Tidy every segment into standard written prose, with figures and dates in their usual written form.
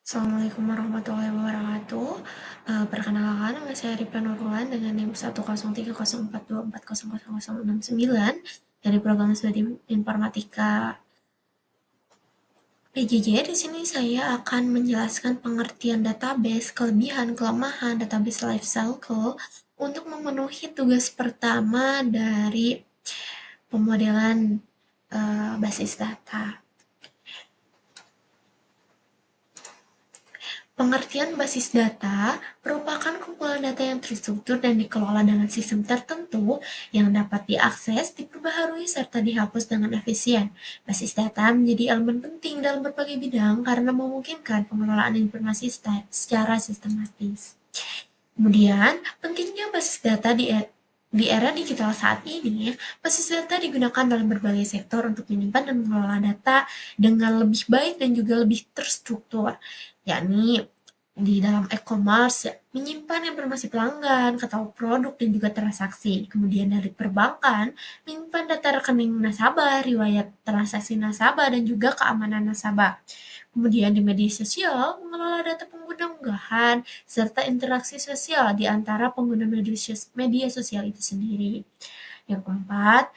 Assalamualaikum warahmatullahi wabarakatuh. Perkenalkan, nama saya Rifan Nurlan dengan NIM 1030424000069 dari Program Studi Informatika PJJ. Di sini saya akan menjelaskan pengertian database, kelebihan, kelemahan database lifecycle untuk memenuhi tugas pertama dari pemodelan basis data. Pengertian basis data merupakan kumpulan data yang terstruktur dan dikelola dengan sistem tertentu yang dapat diakses, diperbaharui, serta dihapus dengan efisien. Basis data menjadi elemen penting dalam berbagai bidang karena memungkinkan pengelolaan informasi secara sistematis. Kemudian, pentingnya basis data di era digital saat ini, basis data digunakan dalam berbagai sektor untuk menyimpan dan mengelola data dengan lebih baik dan juga lebih terstruktur, yakni di dalam e-commerce menyimpan informasi pelanggan, katalog produk, dan juga transaksi. Kemudian dari perbankan, menyimpan data rekening nasabah, riwayat transaksi nasabah, dan juga keamanan nasabah. Kemudian di media sosial, mengelola data pengguna unggahan, serta interaksi sosial di antara pengguna media sosial itu sendiri. Yang keempat,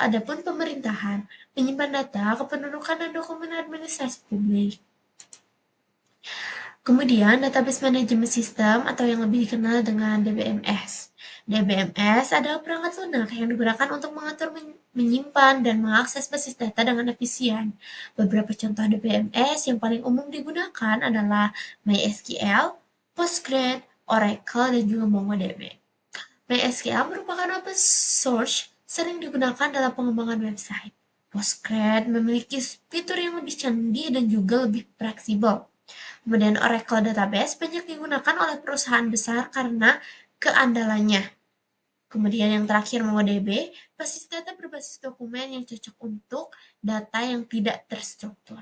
adapun pemerintahan menyimpan data kependudukan dan dokumen administrasi publik. Kemudian, Database Management System atau yang lebih dikenal dengan DBMS. DBMS adalah perangkat lunak yang digunakan untuk mengatur, menyimpan, dan mengakses basis data dengan efisien. Beberapa contoh DBMS yang paling umum digunakan adalah MySQL, Postgres, Oracle, dan juga MongoDB. MySQL merupakan open source, sering digunakan dalam pengembangan website. Postgres memiliki fitur yang lebih canggih dan juga lebih fleksibel. Kemudian Oracle Database banyak digunakan oleh perusahaan besar karena keandalannya. Kemudian yang terakhir MongoDB, basis data berbasis dokumen yang cocok untuk data yang tidak terstruktur.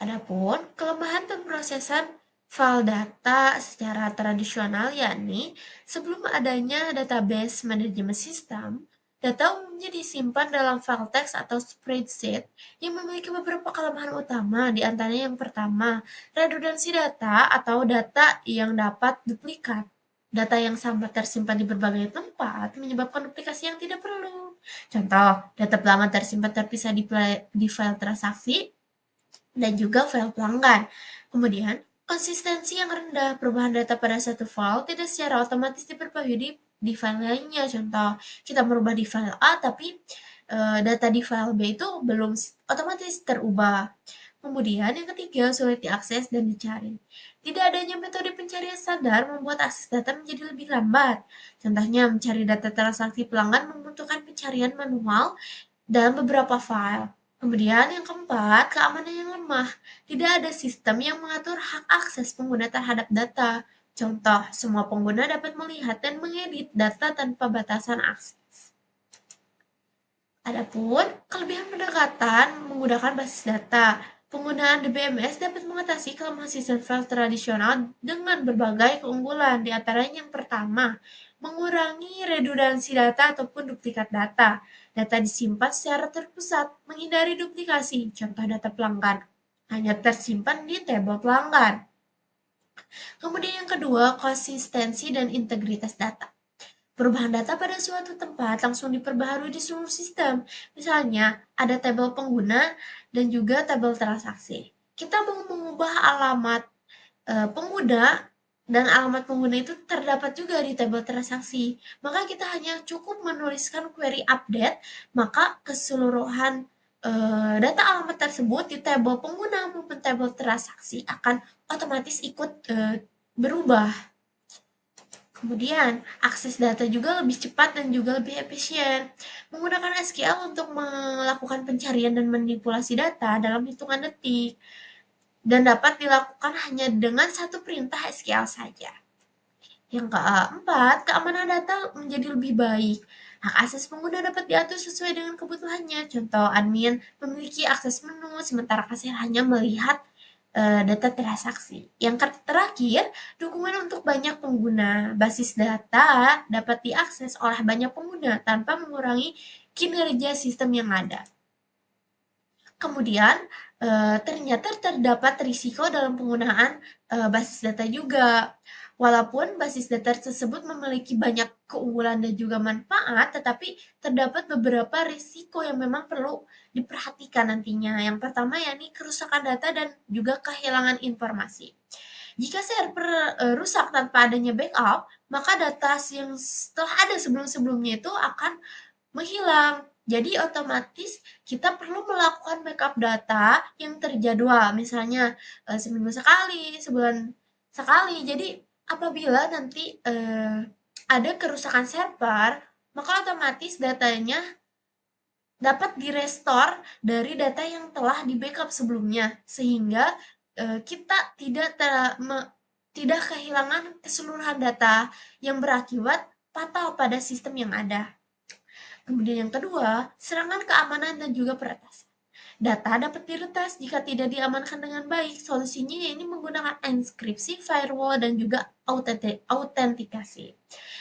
Adapun kelemahan pemrosesan file data secara tradisional, yakni sebelum adanya database management system, data umumnya disimpan dalam file teks atau spreadsheet yang memiliki beberapa kelemahan utama, di antaranya yang pertama, redundansi data atau data yang dapat duplikat. Data yang sama tersimpan di berbagai tempat menyebabkan duplikasi yang tidak perlu. Contoh, data pelanggan tersimpan terpisah di file transaksi dan juga file pelanggan. Kemudian, konsistensi yang rendah, perubahan data pada satu file tidak secara otomatis diperbarui di file lainnya. Contoh, kita merubah di file A, tapi data di file B itu belum otomatis terubah. Kemudian yang ketiga, sulit diakses dan dicari. Tidak adanya metode pencarian standar membuat akses data menjadi lebih lambat. Contohnya, mencari data transaksi pelanggan membutuhkan pencarian manual dalam beberapa file. Kemudian yang keempat, keamanan yang lemah. Tidak ada sistem yang mengatur hak akses pengguna terhadap data. Contoh, semua pengguna dapat melihat dan mengedit data tanpa batasan akses. Adapun kelebihan pendekatan menggunakan basis data. Penggunaan DBMS dapat mengatasi kelemahan sistem file tradisional dengan berbagai keunggulan. Di antaranya yang pertama, mengurangi redundansi data ataupun duplikat data. Data disimpan secara terpusat, menghindari duplikasi. Contoh data pelanggan hanya tersimpan di tabel pelanggan. Kemudian yang kedua, konsistensi dan integritas data. Perubahan data pada suatu tempat langsung diperbaharui di seluruh sistem. Misalnya, ada tabel pengguna dan juga tabel transaksi. Kita mau mengubah alamat pengguna dan alamat pengguna itu terdapat juga di tabel transaksi. Maka kita hanya cukup menuliskan query update, maka keseluruhan data alamat tersebut di tabel pengguna maupun tabel transaksi akan otomatis ikut berubah. Kemudian, akses data juga lebih cepat dan juga lebih efisien. Menggunakan SQL untuk melakukan pencarian dan manipulasi data dalam hitungan detik dan dapat dilakukan hanya dengan satu perintah SQL saja. Yang keempat, keamanan data menjadi lebih baik. Hak akses pengguna dapat diatur sesuai dengan kebutuhannya. Contoh, admin memiliki akses menu, sementara kasir hanya melihat data transaksi. Yang terakhir, dukungan untuk banyak pengguna. Basis data dapat diakses oleh banyak pengguna tanpa mengurangi kinerja sistem yang ada. Kemudian, Ternyata terdapat risiko dalam penggunaan basis data juga. Walaupun basis data tersebut memiliki banyak keunggulan dan juga manfaat, tetapi terdapat beberapa risiko yang memang perlu diperhatikan nantinya. Yang pertama yakni kerusakan data dan juga kehilangan informasi. Jika server rusak tanpa adanya backup, maka data yang telah ada sebelum-sebelumnya itu akan menghilang. Jadi otomatis kita perlu melakukan backup data yang terjadwal, misalnya seminggu sekali, sebulan sekali. Jadi apabila nanti ada kerusakan server, maka otomatis datanya dapat direstore dari data yang telah di backup sebelumnya, sehingga kita tidak kehilangan keseluruhan data yang berakibat fatal pada sistem yang ada. Kemudian yang kedua, serangan keamanan dan juga peretasan. Data dapat diretas jika tidak diamankan dengan baik. Solusinya yaitu menggunakan enkripsi, firewall, dan juga autentikasi.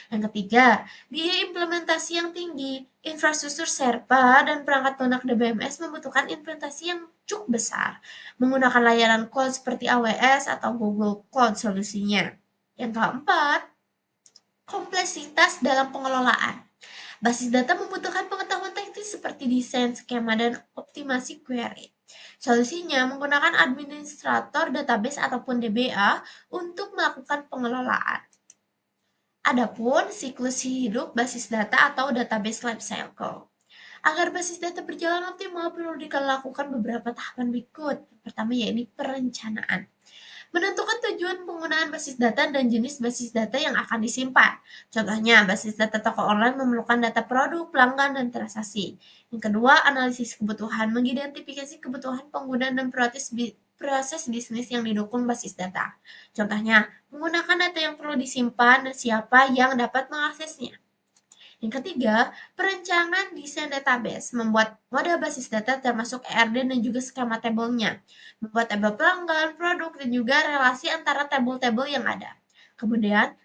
Yang ketiga, biaya implementasi yang tinggi. Infrastruktur server dan perangkat lunak DBMS membutuhkan implementasi yang cukup besar. Menggunakan layanan cloud seperti AWS atau Google Cloud solusinya. Yang keempat, kompleksitas dalam pengelolaan. Basis data membutuhkan pengetahuan teknis seperti desain, skema, dan optimasi query. Solusinya menggunakan administrator database ataupun DBA untuk melakukan pengelolaan. Adapun siklus hidup basis data atau database lifecycle. Agar basis data berjalan optimal perlu dilakukan beberapa tahapan berikut. Pertama yaitu perencanaan. Menentukan tujuan penggunaan basis data dan jenis basis data yang akan disimpan. Contohnya, basis data toko online memerlukan data produk, pelanggan, dan transaksi. Yang kedua, analisis kebutuhan, mengidentifikasi kebutuhan pengguna dan proses bisnis yang didukung basis data. Contohnya, menggunakan data yang perlu disimpan dan siapa yang dapat mengaksesnya. Yang ketiga, perencanaan desain database, membuat model basis data termasuk ERD dan juga skema tabelnya, membuat tabel pelanggan, produk, dan juga relasi antara tabel-tabel yang ada. Kemudian,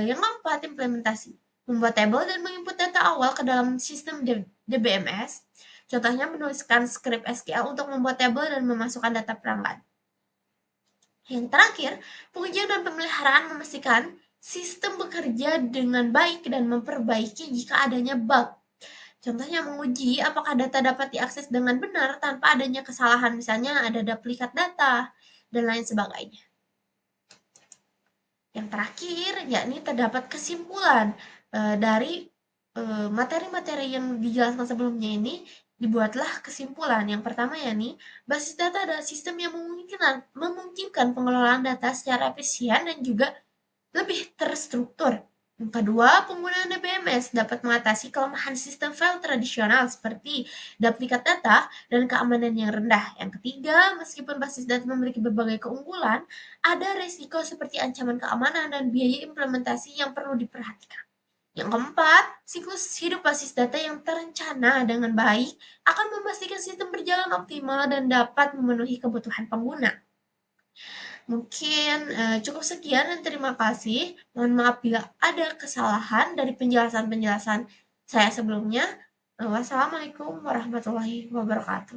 yang keempat, implementasi, membuat tabel dan menginput data awal ke dalam sistem DBMS. Contohnya menuliskan skrip SQL untuk membuat tabel dan memasukkan data pelanggan. Yang terakhir, pengujian dan pemeliharaan memastikan sistem bekerja dengan baik dan memperbaiki jika adanya bug. Contohnya menguji apakah data dapat diakses dengan benar tanpa adanya kesalahan, misalnya ada duplikat data, dan lain sebagainya. Yang terakhir, yakni terdapat kesimpulan dari materi-materi yang dijelaskan sebelumnya ini, dibuatlah kesimpulan. Yang pertama yakni, basis data adalah sistem yang memungkinkan pengelolaan data secara efisien dan juga lebih terstruktur. Yang kedua, penggunaan DBMS dapat mengatasi kelemahan sistem file tradisional seperti duplikat data dan keamanan yang rendah. Yang ketiga, meskipun basis data memiliki berbagai keunggulan, ada risiko seperti ancaman keamanan dan biaya implementasi yang perlu diperhatikan. Yang keempat, siklus hidup basis data yang terencana dengan baik akan memastikan sistem berjalan optimal dan dapat memenuhi kebutuhan pengguna. Mungkin cukup sekian dan terima kasih. Mohon maaf bila ada kesalahan dari penjelasan-penjelasan saya sebelumnya. Wassalamualaikum warahmatullahi wabarakatuh.